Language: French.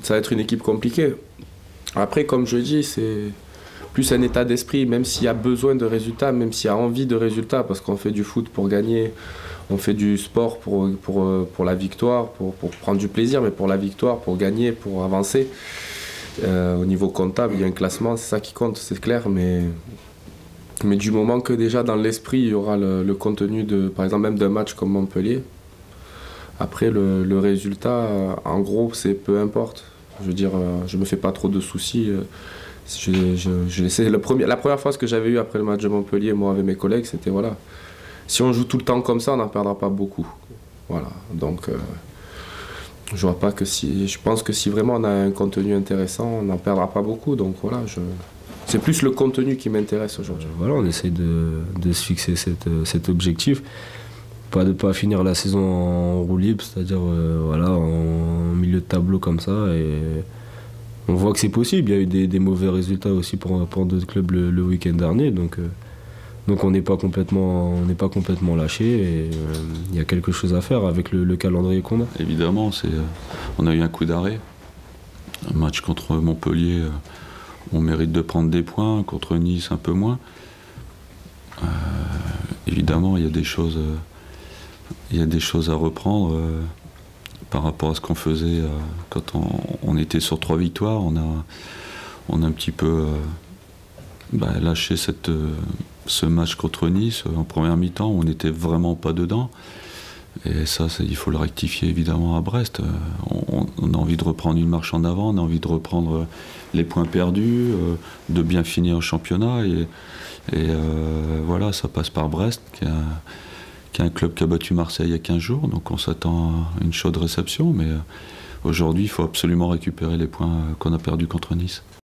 ça va être une équipe compliquée. Après, comme je dis, c'est plus un état d'esprit, même s'il y a besoin de résultats, même s'il y a envie de résultats, parce qu'on fait du foot pour gagner, on fait du sport pour la victoire, pour prendre du plaisir, mais pour la victoire, pour gagner, pour avancer. Au niveau comptable, il y a un classement, c'est ça qui compte, c'est clair, mais du moment que déjà dans l'esprit, il y aura le contenu, par exemple, même d'un match comme Montpellier, après le résultat, en gros, c'est peu importe. Je veux dire, je me fais pas trop de soucis. La première fois ce que j'avais eu après le match de Montpellier, moi avec mes collègues, c'était voilà, si on joue tout le temps comme ça, on n'en perdra pas beaucoup. Voilà, donc je vois pas que je pense que si vraiment on a un contenu intéressant, on n'en perdra pas beaucoup. Donc voilà, c'est plus le contenu qui m'intéresse aujourd'hui. Voilà, on essaye de se fixer cet objectif. Pas de pas finir la saison en roue libre, c'est-à-dire voilà, en milieu de tableau comme ça. Et on voit que c'est possible. Il y a eu des mauvais résultats aussi pour d'autres clubs le week-end dernier. Donc on n'est pas complètement lâché. Et il y a quelque chose à faire avec le calendrier qu'on a. Évidemment, on a eu un coup d'arrêt. Un match contre Montpellier, on mérite de prendre des points. Contre Nice, un peu moins. Évidemment, il y a des choses à reprendre par rapport à ce qu'on faisait quand on était sur 3 victoires. On a un petit peu lâché ce match contre Nice en première mi-temps où on n'était vraiment pas dedans. Et ça, il faut le rectifier évidemment à Brest. On a envie de reprendre une marche en avant, on a envie de reprendre les points perdus, de bien finir au championnat. Et voilà, ça passe par Brest, qui est un club qui a battu Marseille il y a 15 jours, donc on s'attend à une chaude réception, mais aujourd'hui il faut absolument récupérer les points qu'on a perdus contre Nice.